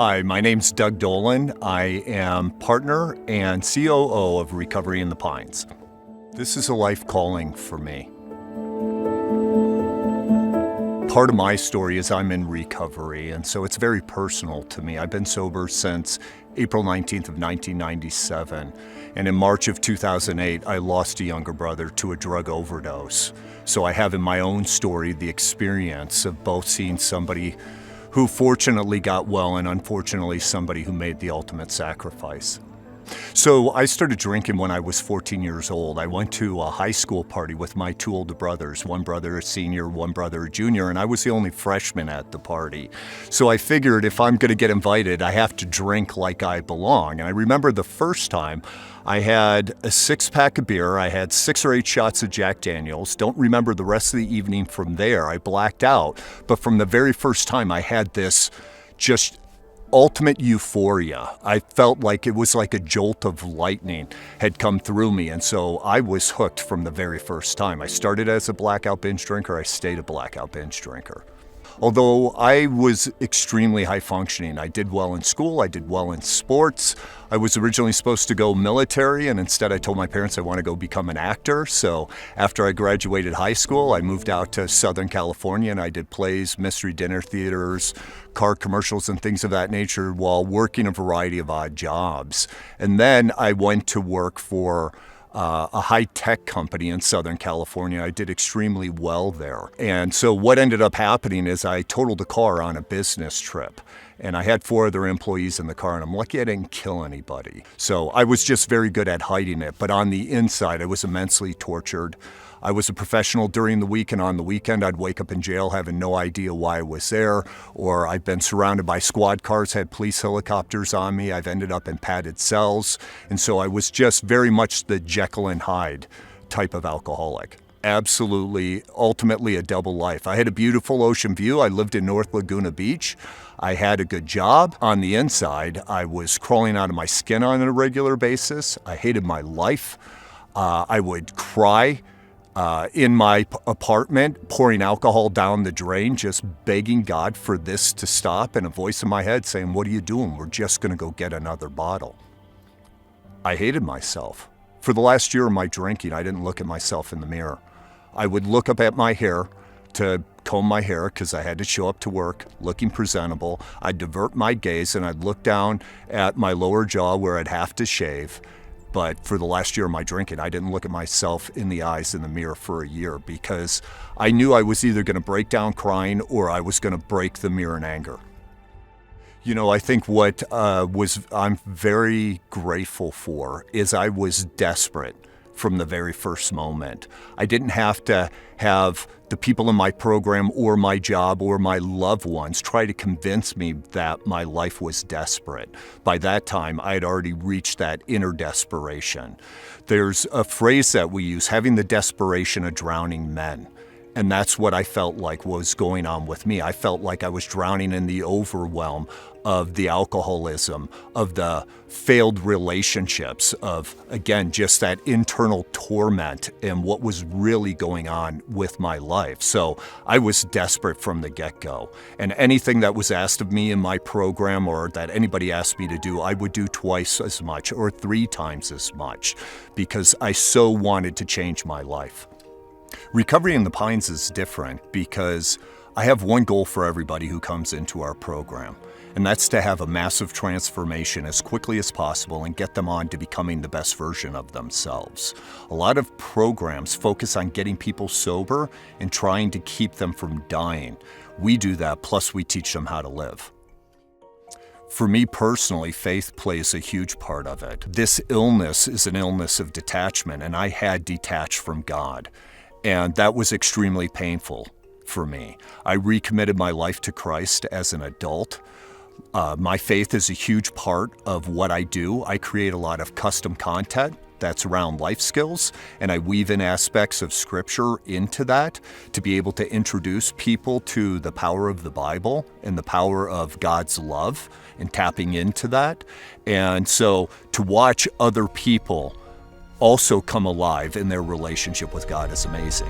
Hi, my name's Doug Dolan. I am partner and COO of Recovery in the Pines. This is a life calling for me. Part of my story is I'm in recovery, and so it's very personal to me. I've been sober since April 19th of 1997, and in March of 2008, I lost a younger brother to a drug overdose. So I have in my own story the experience of both seeing somebody who fortunately got well and unfortunately somebody who made the ultimate sacrifice. So I started drinking when I was 14 years old. I went to a high school party with my two older brothers, one brother a senior, one brother a junior, and I was the only freshman at the party. So I figured if I'm going to get invited, I have to drink like I belong. And I remember the first time I had a 6-pack of beer, I had 6 or 8 shots of Jack Daniels. Don't remember the rest of the evening from there. I blacked out. But from the very first time, I had this just ultimate euphoria. I felt like it was like a jolt of lightning had come through me, and so I was hooked from the very first time. I started as a blackout binge drinker. I stayed a blackout binge drinker. Although I was extremely high functioning, I did well in school, I did well in sports. I was originally supposed to go military, and instead I told my parents I want to go become an actor. So after I graduated high school, I moved out to Southern California and I did plays, mystery dinner theaters, car commercials and things of that nature while working a variety of odd jobs. And then I went to work for a high-tech company in Southern California. I did extremely well there. And so what ended up happening is I totaled a car on a business trip. And I had 4 other employees in the car, and I'm lucky I didn't kill anybody. So I was just very good at hiding it. But on the inside, I was immensely tortured. I was a professional during the week, and on the weekend, I'd wake up in jail having no idea why I was there, or I've been surrounded by squad cars, had police helicopters on me. I've ended up in padded cells. And so I was just very much the Jekyll and Hyde type of alcoholic. Absolutely, ultimately a double life. I had a beautiful ocean view. I lived in North Laguna Beach. I had a good job. On the inside, I was crawling out of my skin on a regular basis. I hated my life. I would cry in my apartment, pouring alcohol down the drain, just begging God for this to stop, and a voice in my head saying, "What are you doing? We're just going to go get another bottle." I hated myself. For the last year of my drinking, I didn't look at myself in the mirror. I would look up at my hair to comb my hair because I had to show up to work looking presentable. I'd divert my gaze and I'd look down at my lower jaw where I'd have to shave. But for the last year of my drinking, I didn't look at myself in the eyes in the mirror for a year because I knew I was either going to break down crying or I was going to break the mirror in anger. You know, I think what I'm very grateful for is I was desperate from the very first moment. I didn't have to have the people in my program or my job or my loved ones try to convince me that my life was desperate. By that time, I had already reached that inner desperation. There's a phrase that we use, having the desperation of drowning men. And that's what I felt like was going on with me. I felt like I was drowning in the overwhelm of the alcoholism, of the failed relationships, of, again, just that internal torment and what was really going on with my life. So I was desperate from the get-go. And anything that was asked of me in my program or that anybody asked me to do, I would do twice as much or 3 times as much because I so wanted to change my life. Recovery in the Pines is different because I have one goal for everybody who comes into our program, and that's to have a massive transformation as quickly as possible and get them on to becoming the best version of themselves. A lot of programs focus on getting people sober and trying to keep them from dying. We do that, plus we teach them how to live. For me personally, faith plays a huge part of it. This illness is an illness of detachment, and I had detached from God. And that was extremely painful for me. I recommitted my life to Christ as an adult. My faith is a huge part of what I do. I create a lot of custom content that's around life skills, and I weave in aspects of Scripture into that to be able to introduce people to the power of the Bible and the power of God's love and tapping into that. And so to watch other people also come alive in their relationship with God is amazing.